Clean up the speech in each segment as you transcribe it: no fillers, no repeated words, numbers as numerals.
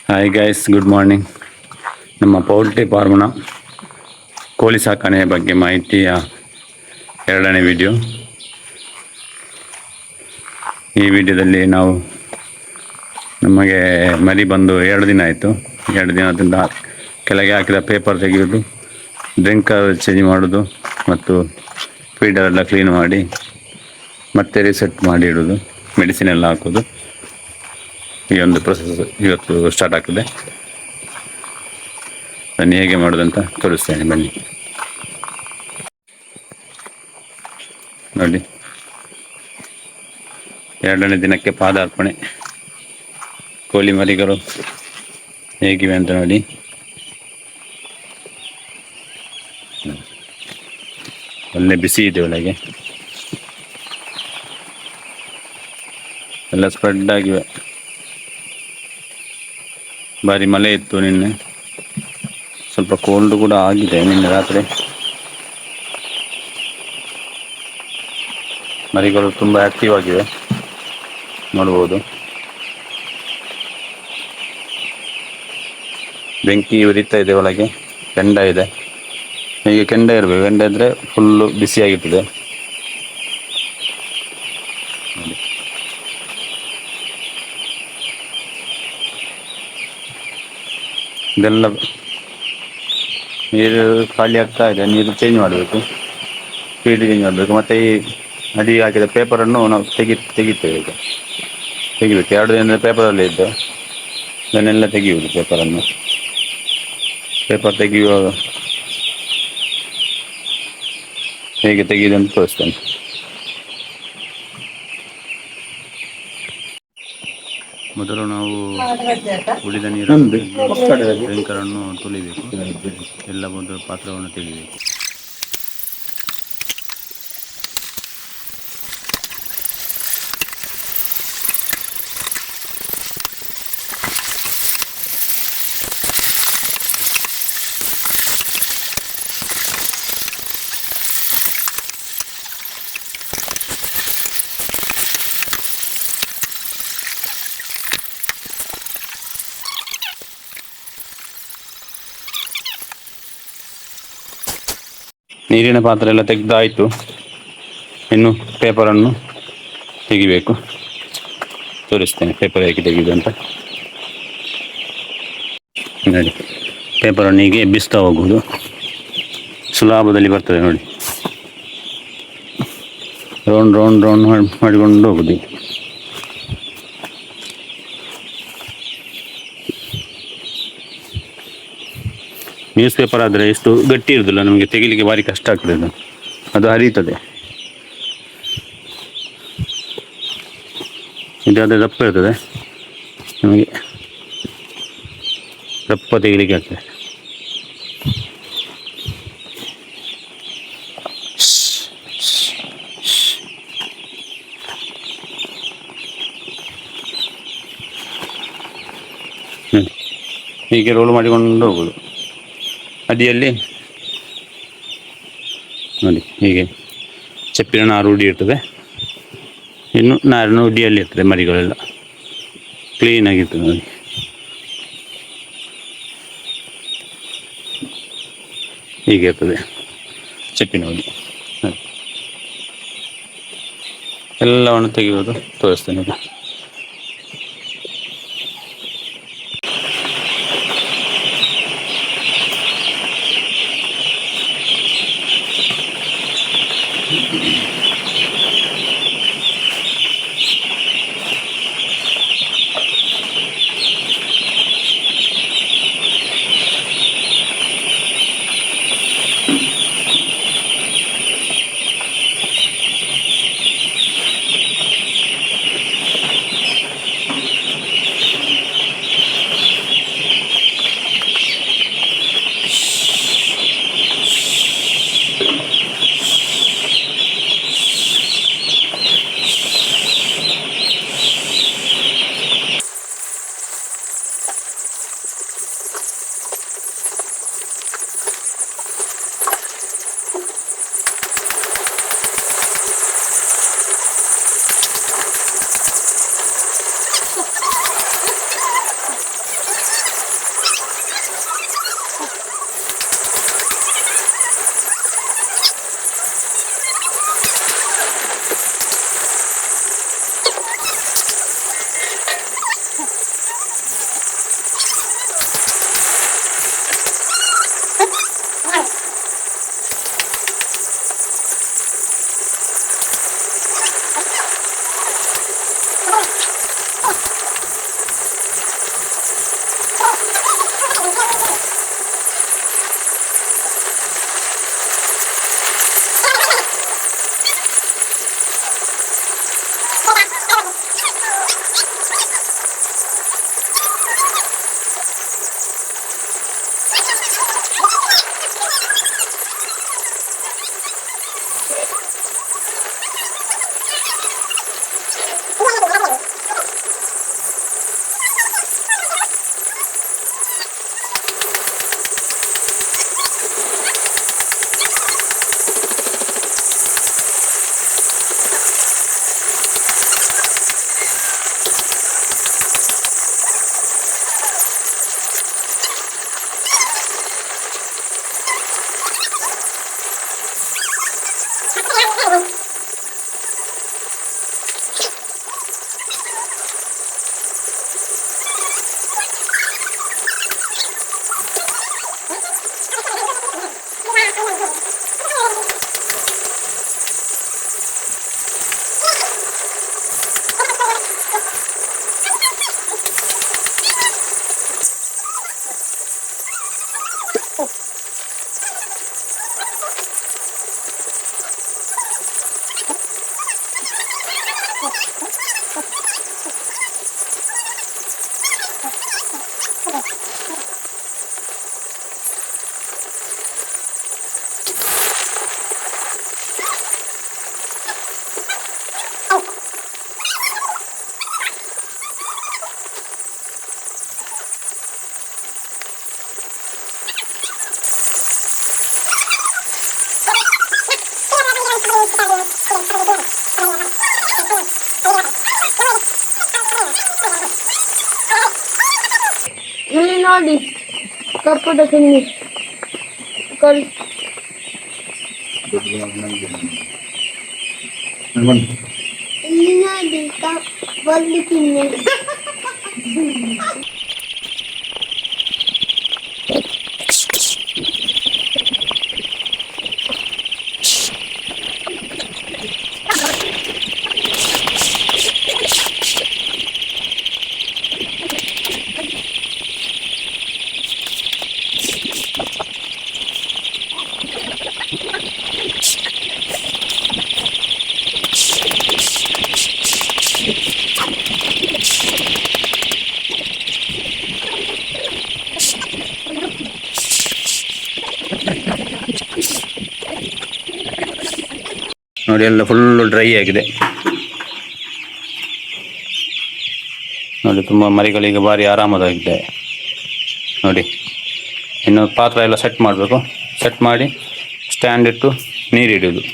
Hi guys, good morning. ನಮ್ಮ poultry ಫಾರ್ಮ್ನ ಕೋಳಿ ಸಾಕಣೆಯ ಬಗ್ಗೆ ಮಾಹಿತಿಯ ಎರಡನೇ ವಿಡಿಯೋ. ಈ ವಿಡಿಯೋದಲ್ಲಿ ನಾವು ನಮಗೆ ಮರಿ ಬಂದು 2 ದಿನ ಆಯಿತು. 2 ದಿನದಿಂದ ಕೆಳಗೆ ಹಾಕಿದ ಪೇಪರ್ ತೆಗೆಯೋದು, ಡ್ರಿಂಕರ್ ಚೇಂಜ್ ಮಾಡೋದು ಮತ್ತು ಫೀಡರ್ ಎಲ್ಲ ಕ್ಲೀನ್ ಮಾಡಿ ಮತ್ತೆ ರೀಸೆಟ್ ಮಾಡಿ ಇಡೋದು, ಮೆಡಿಸಿನ್ ಎಲ್ಲ ಹಾಕೋದು. ಈ ಒಂದು ಪ್ರೊಸೆಸ್ ಇವತ್ತು ಸ್ಟಾರ್ಟ್ ಆಗ್ತದೆ. ನಾನು ಹೇಗೆ ಮಾಡೋದಂತ ತೋರಿಸ್ತೇನೆ, ಬನ್ನಿ ನೋಡಿ. 2ನೇ ದಿನಕ್ಕೆ ಪಾದಾರ್ಪಣೆ. ಕೋಳಿ ಮರಿಗಳು ಹೇಗಿವೆ ಅಂತ ನೋಡಿ. ಒಳ್ಳೆ ಬಿಸಿ ಇದೆ, ಒಳಗೆ ಎಲ್ಲ ಸ್ಪ್ರೆಡ್ ಆಗಿವೆ. ಭಾರಿ ಮಳೆ ಇತ್ತು ನಿನ್ನೆ, ಸ್ವಲ್ಪ ಕೋಲ್ಡ್ ಕೂಡ ಆಗಿದೆ ನಿನ್ನೆ ರಾತ್ರಿ. ಮರಿಗಳು ತುಂಬ ಆಕ್ಟಿವ್ ಆಗಿವೆ, ನೋಡ್ಬೋದು. ಬೆಂಕಿ ಉರಿತಾ ಇದೆ, ಒಳಗೆ ಕೆಂಡ ಇದೆ. ಹೀಗೆ ಕೆಂಡ ಇರಬೇಕು, ಕೆಂಡ ಇದ್ದರೆ ಫುಲ್ಲು ಬಿಸಿಯಾಗಿರ್ತದೆ. ಇದೆಲ್ಲ ನೀರು ಖಾಲಿ ಆಗ್ತಾ ಇದೆ, ನೀರು ಚೇಂಜ್ ಮಾಡಬೇಕು, ಫೀಡ್ ಚೇಂಜ್ ಮಾಡಬೇಕು. ಮತ್ತು ಈ ಅಡಿ ಹಾಕಿದ ಪೇಪರನ್ನು ನಾವು ತೆಗಿತೇವೆ. ಈಗ ತೆಗಿಬೇಕು. 2 ದಿನದ ಪೇಪರಲ್ಲಿ ಇದ್ದು ಅದನ್ನೆಲ್ಲ ತೆಗೆಯುವುದು. ಪೇಪರ್ ತೆಗೆಯುವಾಗ ಹೇಗೆ ತೆಗೆಯುವುದು ಅಂತ ತೋರಿಸ್ತೇನೆ. ಮೊದಲು ನಾವು ಉಳಿದ ನೀರನ್ನು ಡ್ರಿಂಕರನ್ನು ತುಳಿಬೇಕು. ಎಲ್ಲ ಮೊದಲು ಪಾತ್ರವನ್ನು ತೆಗೆಯಬೇಕು. ನೀರಿನ ಪಾತ್ರೆ ಎಲ್ಲ ತೆಗೆದಾಯಿತು. ಇನ್ನು ಪೇಪರನ್ನು ತೆಗಿಬೇಕು. ತೋರಿಸ್ತೇನೆ ಪೇಪರ್ ಹೇಗೆ ತೆಗೆಯುವುದು ಅಂತ ನೋಡಿ. ಪೇಪರನ್ನು ಹೀಗೆ ಎಬ್ಬಿಸ್ತಾ ಹೋಗುವುದು, ಸುಲಭದಲ್ಲಿ ಬರ್ತದೆ ನೋಡಿ. ರೌಂಡ್ ಮಾಡಿಕೊಂಡು ಹೋಗುದು. ನ್ಯೂಸ್ ಪೇಪರ್ ಆದರೆ ಎಷ್ಟು ಗಟ್ಟಿ ಇರೋದಿಲ್ಲ, ನಮಗೆ ತೆಗಿಲಿಕ್ಕೆ ಭಾರಿ ಕಷ್ಟ ಆಗ್ತದೆ. ಅದು ಹರಿಯುತ್ತದೆ. ಇದಾದರೆ ದಪ್ಪ ಇರ್ತದೆ, ನಮಗೆ ದಪ್ಪ ತೆಗಿಲಿಕ್ಕೆ ಆಗ್ತದೆ. ಹೀಗೆ ರೋಲ್ ಮಾಡಿಕೊಂಡು ಹೋಗೋದು. ಅಡಿಯಲ್ಲಿ ನೋಡಿ, ಹೀಗೆ ಚಪ್ಪಿನ ನಾರು ಉಡಿ ಇರ್ತದೆ, ಇನ್ನು ನಾರಿನ ಉಡಿಯಲ್ಲಿ ಇರ್ತದೆ. ಮರಿಗಳೆಲ್ಲ ಕ್ಲೀನಾಗಿರ್ತದೆ ನೋಡಿ. ಹೀಗೆ ಇರ್ತದೆ ಚಪ್ಪಿನ ಉಡಿ. ಎಲ್ಲವನ್ನು ತೆಗೆಯುವುದು ತೋರಿಸ್ತೇನೆ. ಇಲ್ಲಿ ನೋಡಿ ಕಪ್ಪದ ತಿನ್ನಿ ಕಲ್ ಇಲ್ಲಿ ನೋಡಿ ಒಂದು ತಿನ್ನಿ ನೋಡಿ ಎಲ್ಲ ಫುಲ್ಲು ಡ್ರೈ ಆಗಿದೆ ನೋಡಿ. ತುಂಬ ಮರಿಗಳಿಗೆ ಭಾರಿ ಆರಾಮದಾಗಿದೆ ನೋಡಿ. ಇನ್ನು ಪಾತ್ರ ಎಲ್ಲ ಸೆಟ್ ಮಾಡಬೇಕು. ಸೆಟ್ ಮಾಡಿ ಸ್ಟ್ಯಾಂಡ್ ಇಟ್ಟು ನೀರಿಡೋದು.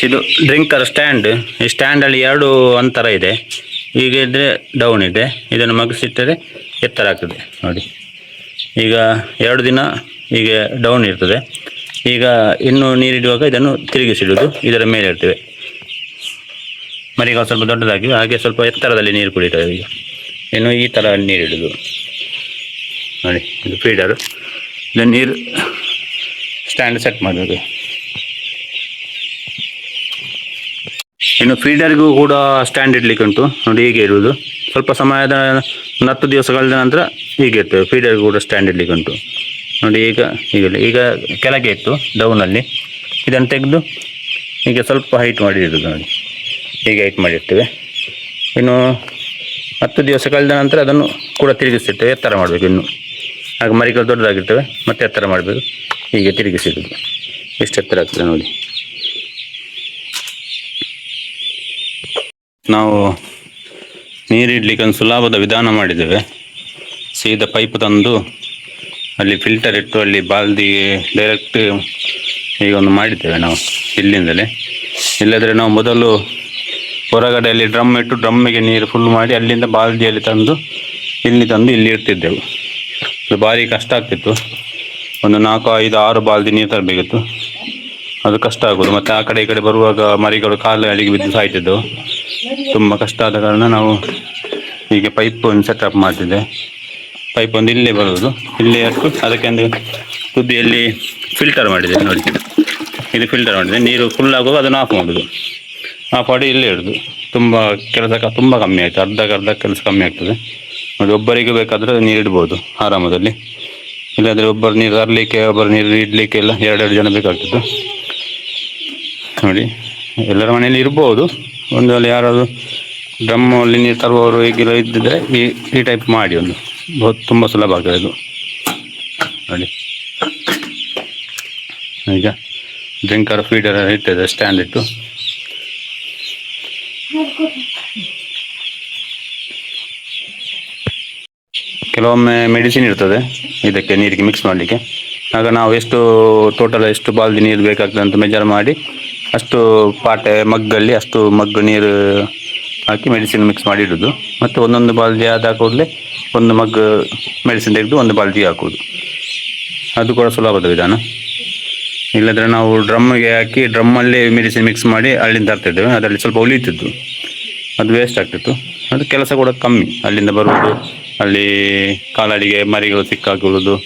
ಇದು ಡ್ರಿಂಕರ್ ಸ್ಟ್ಯಾಂಡ್. ಈ ಸ್ಟ್ಯಾಂಡಲ್ಲಿ 2 ಅಂತರ ಇದೆ. ಈಗ ಇದ್ದರೆ ಡೌನ್ ಇದೆ, ಇದನ್ನು ಮಗಸಿಟ್ಟರೆ ಎತ್ತರ ಆಗ್ತದೆ ನೋಡಿ. ಈಗ 2 ದಿನ ಹೀಗೆ ಡೌನ್ ಇರ್ತದೆ. ಈಗ ಇನ್ನು ನೀರಿಡುವಾಗ ಇದನ್ನು ತಿರುಗಿಸಿಡುವುದು. ಇದರ ಮೇಲೆ ಇರ್ತೇವೆ. ಮರಿಗಳು ಸ್ವಲ್ಪ ದೊಡ್ಡದಾಗಿ ಹಾಗೆ ಸ್ವಲ್ಪ ಎತ್ತರದಲ್ಲಿ ನೀರು ಕುಡಿತವೆ. ಈಗ ಇನ್ನು ಈ ಥರ ನೀರಿಡುವುದು ನೋಡಿ. ಇದು ಫೀಡರು. ಇದನ್ನು ನೀರು ಸ್ಟ್ಯಾಂಡ್ ಸೆಟ್ ಮಾಡಬೇಕು. ಇನ್ನು ಫೀಡರ್ಗೂ ಕೂಡ ಸ್ಟ್ಯಾಂಡ್ ಇಡಲಿಕ್ಕೆ ಉಂಟು ನೋಡಿ. ಹೀಗೆ ಇರುವುದು. ಸ್ವಲ್ಪ ಸಮಯದ 10 ದಿವಸಗಳ ನಂತರ ಹೀಗೆ ಇರ್ತವೆ. ಫೀಡರ್ಗೂ ಕೂಡ ಸ್ಟ್ಯಾಂಡ್ ಇಡಲಿಕ್ಕೆ ಉಂಟು ನೋಡಿ. ಈಗ ಕೆಳಗೆ ಇತ್ತು ಡೌನಲ್ಲಿ. ಇದನ್ನು ತೆಗೆದು ಹೀಗೆ ಸ್ವಲ್ಪ ಹೈಟ್ ಮಾಡಿ ಇಡೋದು ನೋಡಿ. ಹೀಗೆ ಹೈಟ್ ಮಾಡಿರ್ತೇವೆ. ಇನ್ನು 10 ದಿವಸ ಕಳೆದ ನಂತರ ಅದನ್ನು ಕೂಡ ತಿರುಗಿಸಿರ್ತೇವೆ. ಎತ್ತರ ಮಾಡಬೇಕು. ಇನ್ನು ಆಗ ಮರಿಗಳು ದೊಡ್ಡದಾಗಿರ್ತವೆ. ಮತ್ತೆ ಎತ್ತರ ಮಾಡಬೇಕು. ಹೀಗೆ ತಿರುಗಿಸಿಡುದು. ಎಷ್ಟು ಎತ್ತರ ಆಗ್ತದೆ ನೋಡಿ. ನಾವು ನೀರಿಡಲಿಕ್ಕೆ ಒಂದು ಸುಲಭದ ವಿಧಾನ ಮಾಡಿದ್ದೇವೆ. ಸೀದಾ ಪೈಪ್ ತಂದು ಅಲ್ಲಿ ಫಿಲ್ಟರ್ ಇಟ್ಟು ಅಲ್ಲಿ ಬಾಲ್ದಿ ಡೈರೆಕ್ಟ್ ಈಗ ಒಂದು ಮಾಡಿದ್ದೇವೆ ನಾವು ಇಲ್ಲಿಂದಲೇ. ಇಲ್ಲದ್ರೆ ನಾವು ಮೊದಲು ಹೊರಗಡೆಯಲ್ಲಿ ಡ್ರಮ್ ಇಟ್ಟು ಡ್ರಮ್ಮಿಗೆ ನೀರು ಫುಲ್ ಮಾಡಿ ಅಲ್ಲಿಂದ ಬಾಲ್ದಿಯಲ್ಲಿ ತಂದು ಇಲ್ಲಿ ಇಡ್ತಿದ್ದೆವು. ಅದು ಭಾರಿ ಕಷ್ಟ ಆಗ್ತಿತ್ತು. ಒಂದು 4, 5, 6 ಬಾಲ್ದಿ ನೀರು ತರಬೇಕಿತ್ತು. ಅದು ಕಷ್ಟ ಆಗೋದು. ಮತ್ತು ಆ ಕಡೆ ಈ ಕಡೆ ಬರುವಾಗ ಮರಿಗಳು ಕಾಲಿಗೆ ಬಿದ್ದು ಸಾಯ್ತಿದ್ದೆವು. ತುಂಬ ಕಷ್ಟ ಆದ ಕಾರಣ ನಾವು ಹೀಗೆ ಪೈಪ್ ಒಂದು ಸೆಟಪ್ ಮಾಡ್ತಿದ್ದೆ. ಪೈಪ್ ಒಂದು ಇಲ್ಲೇ ಬರೋದು. ಇಲ್ಲೇ ಹಾಕಿ ಅದಕ್ಕೆ ಒಂದು ತುದಿಯಲ್ಲಿ ಫಿಲ್ಟರ್ ಮಾಡಿದೆ ನೋಡಿ. ಇದು ಫಿಲ್ಟರ್ ಮಾಡಿದೆ. ನೀರು ಫುಲ್ ಆಗುವಾಗ ಅದನ್ನು ಆಫ್ ಮಾಡೋದು. ಆಫ್ ಮಾಡಿ ಇಲ್ಲೇ ಇಡೋದು. ತುಂಬ ಕೆಲಸ ತುಂಬ ಕಮ್ಮಿ ಆಯಿತು. ಅರ್ಧ ಕೆಲಸ ಕಮ್ಮಿ ಆಗ್ತದೆ ನೋಡಿ. ಒಬ್ಬರಿಗೆ ಬೇಕಾದರೆ ನೀರು ಇಡ್ಬೋದು ಆರಾಮದಲ್ಲಿ. ಇಲ್ಲಾಂದರೆ ಒಬ್ಬರು ನೀರು ತರಲಿಕ್ಕೆ ಒಬ್ಬರು ನೀರು ಇಡಲಿಕ್ಕೆ ಎಲ್ಲ 2 ಜನ ಬೇಕಾಗ್ತಿತ್ತು ನೋಡಿ. ಎಲ್ಲರ ಮನೆಯಲ್ಲಿ ಇರ್ಬೋದು. ಒಂದು ಅಲ್ಲಿ ಯಾರಾದರೂ ಡ್ರಮ್ಮಲ್ಲಿ ನೀರು ತರುವವರು ಹೀಗೆಲ್ಲ ಇದ್ದಿದ್ದರೆ ಈ ಟೈಪ್ ಮಾಡಿ ಒಂದು ತುಂಬ ಸುಲಭ ಆಗ್ತದೆ ಇದು ನೋಡಿ. ಈಗ ಡ್ರಿಂಕರ್ ಫೀಡರ್ ಇರ್ತದೆ ಸ್ಟ್ಯಾಂಡ್ ಇಟ್ಟು. ಕೆಲವೊಮ್ಮೆ ಮೆಡಿಸಿನ್ ಇರ್ತದೆ ಇದಕ್ಕೆ ನೀರಿಗೆ ಮಿಕ್ಸ್ ಮಾಡಲಿಕ್ಕೆ. ಆಗ ನಾವು ಟೋಟಲ್ ಎಷ್ಟು ಬಾಲ್ದಿ ನೀರು ಬೇಕಾಗ್ತದೆ ಅಂತ ಮೆಜರ್ ಮಾಡಿ ಅಷ್ಟು ಪಾಟೆ ಮಗ್ಗಲ್ಲಿ ಅಷ್ಟು ಮಗ್ಗು ನೀರು ಹಾಕಿ ಮೆಡಿಸಿನ್ ಮಿಕ್ಸ್ ಮಾಡಿ ಇಡೋದು. ಮತ್ತು ಒಂದೊಂದು ಬಾಲ್ದಿ ಆದ ಕೂಡಲೇ ಒಂದು ಮಗ್ಗು ಮೆಡಿಸಿನ್ ತೆಗೆದು ಒಂದು ಬಾಲ್ದಿ ಹಾಕೋದು. ಅದು ಕೂಡ ಸುಲಭದ ವಿಧಾನ. ಇಲ್ಲದ್ರೆ ನಾವು ಡ್ರಮ್ಮಿಗೆ ಹಾಕಿ ಡ್ರಮ್ಮಲ್ಲೇ ಮೆಡಿಸಿನ್ ಮಿಕ್ಸ್ ಮಾಡಿ ಅಲ್ಲಿಂದ ತರ್ತಿದ್ದೇವೆ. ಅದರಲ್ಲಿ ಸ್ವಲ್ಪ ಉಳಿತಿತ್ತು. ಅದು ವೇಸ್ಟ್ ಆಗ್ತಿತ್ತು. ಅದು ಕೆಲಸ ಕೂಡ ಕಮ್ಮಿ. ಅಲ್ಲಿಂದ ಬರುವುದು, ಅಲ್ಲಿ ಕಾಲಡಿಗೆ ಮರಿಗಳು ಸಿಕ್ಕಾಕೊಳ್ಳೋದು,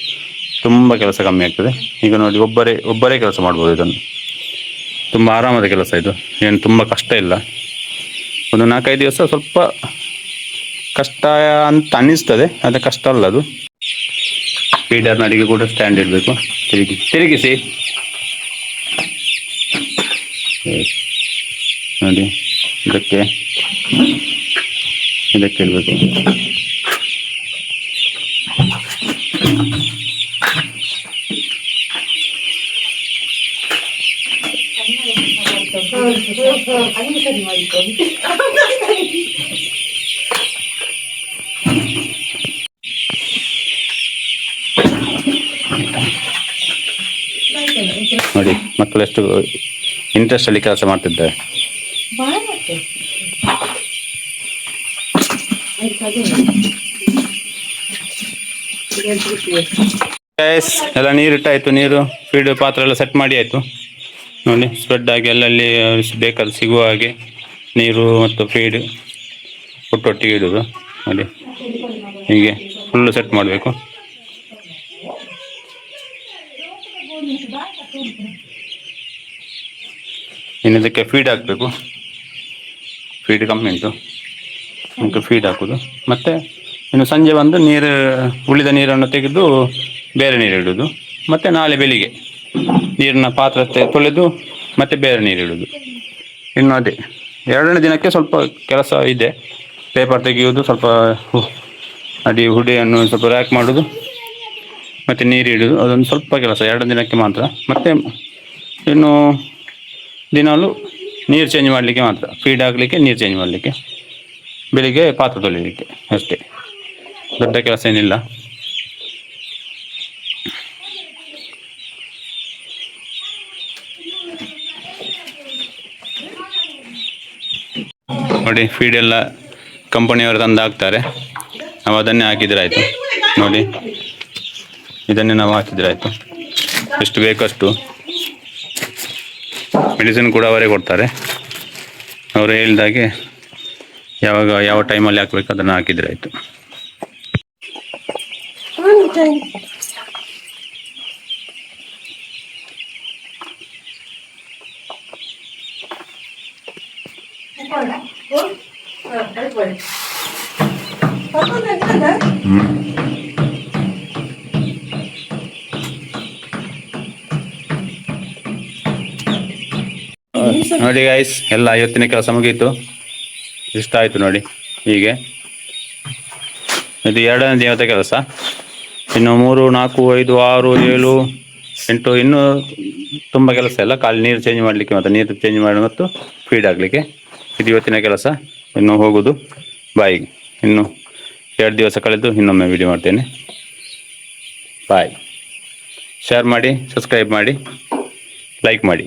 ತುಂಬ ಕೆಲಸ ಕಮ್ಮಿ ಆಗ್ತದೆ. ಈಗ ನೋಡಿ ಒಬ್ಬರೇ ಕೆಲಸ ಮಾಡ್ಬೋದು. ಇದನ್ನು ತುಂಬ ಆರಾಮದ ಕೆಲಸ ಇದು. ಏನು ತುಂಬ ಕಷ್ಟ ಇಲ್ಲ. ಒಂದು 4-5 ದಿವಸ ಸ್ವಲ್ಪ ಕಷ್ಟ ಅಂತ ಅನ್ನಿಸ್ತದೆ. ಅದು ಕಷ್ಟ ಅಲ್ಲ ಅದು. ಫೀಡರ್ ನಡಿಗೆ ಕೂಡ ಸ್ಟ್ಯಾಂಡ್ ಇಡಬೇಕು. ತಿರುಗಿಸಿ ನೋಡಿ. ಇದಕ್ಕೆ ಇಡಬೇಕು. ನೋಡಿ ಮಕ್ಕಳು ಎಷ್ಟು ಇಂಟ್ರೆಸ್ಟಲ್ಲಿ ಕೆಲಸ ಮಾಡ್ತಿದ್ದಾರೆ. ಗೈಸ್ ಎಲ್ಲ ನೀರಿಟ್ಟಾಯಿತು, ನೀರು ಫೀಡ್ ಪಾತ್ರ ಎಲ್ಲ ಸೆಟ್ ಮಾಡಿ ಆಯಿತು ನೋಡಿ. ಸ್ಪ್ರೆಡ್ ಆಗಿ ಅಲ್ಲಲ್ಲಿ ಬೇಕಾದ ಸಿಗುವ ಹಾಗೆ ನೀರು ಮತ್ತು ಫೀಡ್ ಒಟ್ಟೊಟ್ಟಿಗೆ ಇಡೋದು ನೋಡಿ. ಹೀಗೆ ಫುಲ್ಲು ಸೆಟ್ ಮಾಡಬೇಕು. ಇನ್ನು ಇದಕ್ಕೆ ಫೀಡ್ ಹಾಕಬೇಕು. ಫೀಡ್ ಕಮ್ಮಿ ಉಂಟು, ಅದಕ್ಕೆ ಫೀಡ್ ಹಾಕೋದು. ಮತ್ತು ಇನ್ನು ಸಂಜೆ ಬಂದು ನೀರು, ಉಳಿದ ನೀರನ್ನು ತೆಗೆದು ಬೇರೆ ನೀರು ಇಡೋದು. ಮತ್ತು ನಾಳೆ ಬೆಳಿಗ್ಗೆ ನೀರಿನ ಪಾತ್ರ ತೊಳೆದು ಮತ್ತೆ ಬೇರೆ ನೀರು ಇಡೋದು. ಇನ್ನು ಅದೇ 2ನೇ ದಿನಕ್ಕೆ ಸ್ವಲ್ಪ ಕೆಲಸ ಇದೆ. ಪೇಪರ್ ತೆಗೆಯೋದು, ಸ್ವಲ್ಪ ಅಡಿ ಹುಡಿಯನ್ನು ಸ್ವಲ್ಪ ರ್ಯಾಕ್ ಮಾಡೋದು, ಮತ್ತು ನೀರು ಇಡೋದು. ಅದೊಂದು ಸ್ವಲ್ಪ ಕೆಲಸ 2 ದಿನಕ್ಕೆ ಮಾತ್ರ. ಮತ್ತು ಇನ್ನು ದಿನಾಲು ನೀರು ಚೇಂಜ್ ಮಾಡಲಿಕ್ಕೆ ಮಾತ್ರ, ಫೀಡ್ ಆಗಲಿಕ್ಕೆ ನೀರು ಚೇಂಜ್ ಮಾಡಲಿಕ್ಕೆ, ಬೆಳಿಗ್ಗೆ ಪಾತ್ರ ತೊಳಿಲಿಕ್ಕೆ ಅಷ್ಟೇ. ದೊಡ್ಡ ಕೆಲಸ ಏನಿಲ್ಲ. ನೋಡಿ ಫೀಡ್ ಎಲ್ಲ ಕಂಪನಿಯವರು ತಂದು ಹಾಕ್ತಾರೆ, ನಾವು ಅದನ್ನೇ ಹಾಕಿದ್ರೆ ಆಯಿತು ನೋಡಿ. ಇದನ್ನೇ ನಾವು ಹಾಕಿದ್ರೆ ಆಯಿತು. ಎಷ್ಟು ಬೇಕಷ್ಟು ಮೆಡಿಸಿನ್ ಕೂಡ ಅವರೇ ಕೊಡ್ತಾರೆ. ಅವರು ಹೇಳಿದಾಗೆ ಯಾವಾಗ ಯಾವ ಟೈಮಲ್ಲಿ ಹಾಕಬೇಕು ಅದನ್ನು ಹಾಕಿದ್ರೆ ಆಯಿತು. ನೋಡಿ ಗೈಸ್, ಎಲ್ಲ ಇವತ್ತಿನ ಕೆಲಸ ಮುಗೀತು. ಇಷ್ಟ ಆಯಿತು ನೋಡಿ. ಹೀಗೆ ಇದು 2ನೇ ದಿನದ ಕೆಲಸ. ಇನ್ನು 3, 4, 5, 6, 7, 8 ಇನ್ನೂ ತುಂಬ ಕೆಲಸ ಇಲ್ಲ. ಖಾಲಿ ನೀರು ಚೇಂಜ್ ಮಾಡಲಿಕ್ಕೆ, ಮತ್ತು ನೀರು ಚೇಂಜ್ ಮಾಡಿ ಮತ್ತು ಫೀಡ್ ಆಗಲಿಕ್ಕೆ. ಇದು ಇವತ್ತಿನ ಕೆಲಸ. ಇನ್ನು ಹೋಗೋದು ಬಾಯಿಗೆ. ಇನ್ನು 2 ದಿವಸ ಕಳೆದು ಇನ್ನೊಮ್ಮೆ ವಿಡಿಯೋ ಮಾಡ್ತೇನೆ. ಬಾಯ್. ಶೇರ್ ಮಾಡಿ, ಸಬ್ಸ್ಕ್ರೈಬ್ ಮಾಡಿ, ಲೈಕ್ ಮಾಡಿ.